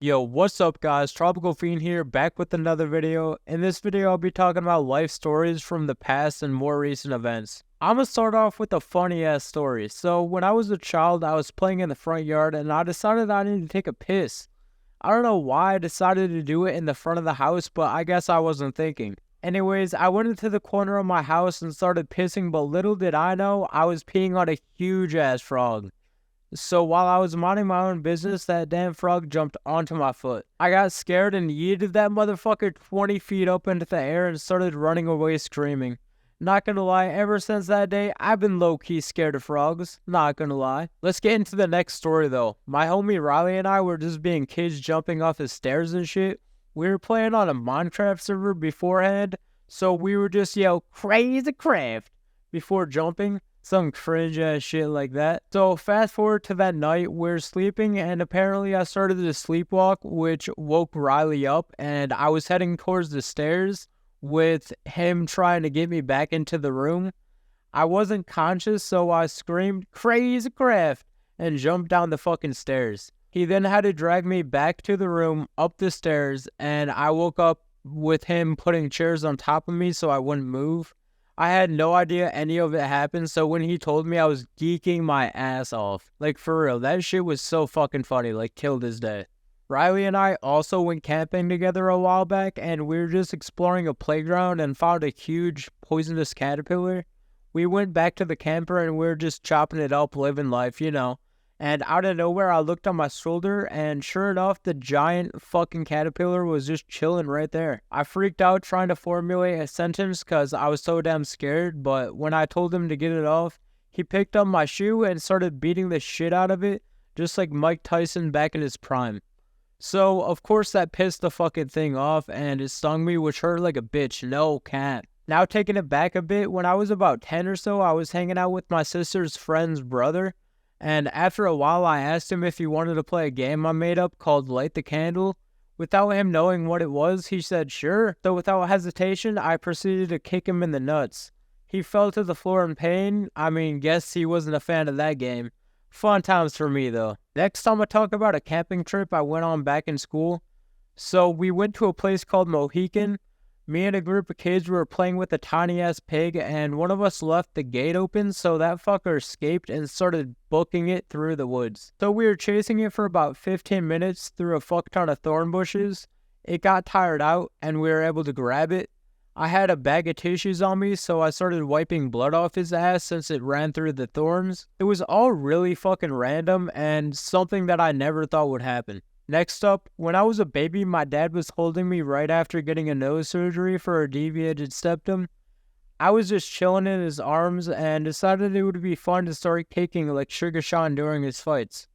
Yo, what's up guys? Tropical Fiend here, back with another video. In this video, I'll be talking about life stories from the past and more recent events. I'm gonna start off with a funny ass story. So, when I was a child, I was playing in the front yard and I decided I needed to take a piss. I don't know why I decided to do it in the front of the house, but I guess I wasn't thinking. Anyways, I went into the corner of my house and started pissing, but little did I know, I was peeing on a huge ass frog. So while I was minding my own business, that damn frog jumped onto my foot. I got scared and yeeted that motherfucker 20 feet up into the air and started running away screaming. Not gonna lie, ever since that day, I've been low-key scared of frogs. Not gonna lie. Let's get into the next story though. My homie Riley and I were just being kids jumping off the stairs and shit. We were playing on a Minecraft server beforehand, so we were just yell crazy craft before jumping. Some cringe ass shit like that. So fast forward to that night, we're sleeping and apparently I started to sleepwalk, which woke Riley up, and I was heading towards the stairs with him trying to get me back into the room. I wasn't conscious, so I screamed crazy craft and jumped down the fucking stairs. He then had to drag me back to the room, up the stairs, and I woke up with him putting chairs on top of me so I wouldn't move. I had no idea any of it happened, so when he told me, I was geeking my ass off. Like, for real, that shit was so fucking funny, like, till this day. Riley and I also went camping together a while back, and we were just exploring a playground and found a huge poisonous caterpillar. We went back to the camper and we were just chopping it up, living life, you know. And out of nowhere, I looked on my shoulder, and sure enough, the giant fucking caterpillar was just chilling right there. I freaked out trying to formulate a sentence because I was so damn scared, but when I told him to get it off, he picked up my shoe and started beating the shit out of it, just like Mike Tyson back in his prime. So, of course, that pissed the fucking thing off, and it stung me, which hurt like a bitch, no cap. Now, taking it back a bit, when I was about 10 or so, I was hanging out with my sister's friend's brother. And after a while, I asked him if he wanted to play a game I made up called Light the Candle. Without him knowing what it was, he said sure. So without hesitation, I proceeded to kick him in the nuts. He fell to the floor in pain. I mean, guess he wasn't a fan of that game. Fun times for me though. Next time I talk about a camping trip I went on back in school. So we went to a place called Mohican. Me and a group of kids were playing with a tiny ass pig, and one of us left the gate open, so that fucker escaped and started booking it through the woods. So we were chasing it for about 15 minutes through a fuck ton of thorn bushes. It got tired out and we were able to grab it. I had a bag of tissues on me, so I started wiping blood off his ass since it ran through the thorns. It was all really fucking random and something that I never thought would happen. Next up, when I was a baby, my dad was holding me right after getting a nose surgery for a deviated septum. I was just chilling in his arms and decided it would be fun to start kicking like Sugar Sean during his fights.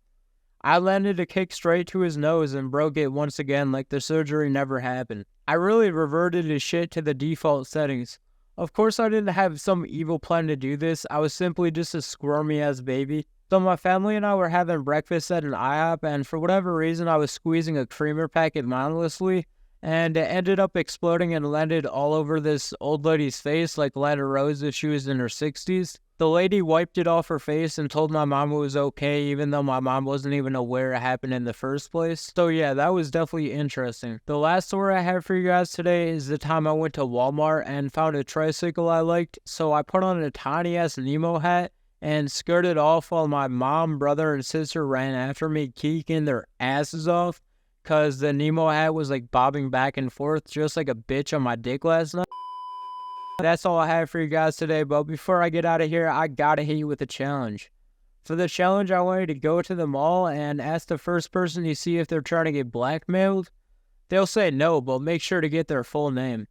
I landed a kick straight to his nose and broke it once again like the surgery never happened. I really reverted his shit to the default settings. Of course I didn't have some evil plan to do this, I was simply just a squirmy ass baby. So my family and I were having breakfast at an IHOP, and for whatever reason I was squeezing a creamer packet mindlessly, and it ended up exploding and landed all over this old lady's face like Lana Rose if she was in her 60s. The lady wiped it off her face and told my mom it was okay, even though my mom wasn't even aware it happened in the first place. So yeah, that was definitely interesting. The last story I have for you guys today is the time I went to Walmart and found a tricycle I liked, so I put on a tiny ass Nemo hat and skirted off while my mom, brother, and sister ran after me, kicking their asses off, cause the Nemo hat was like bobbing back and forth just like a bitch on my dick last night. That's all I have for you guys today, but before I get out of here, I gotta hit you with a challenge. For the challenge, I want you to go to the mall and ask the first person you see if they're trying to get blackmailed. They'll say no, but make sure to get their full name.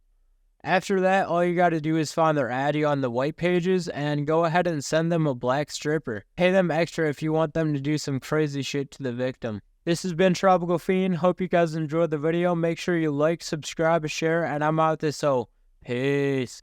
After that, all you gotta do is find their Addy on the white pages and go ahead and send them a black stripper. Pay them extra if you want them to do some crazy shit to the victim. This has been Tropical Fiend. Hope you guys enjoyed the video. Make sure you like, subscribe, share, and I'm out this hoe. Peace.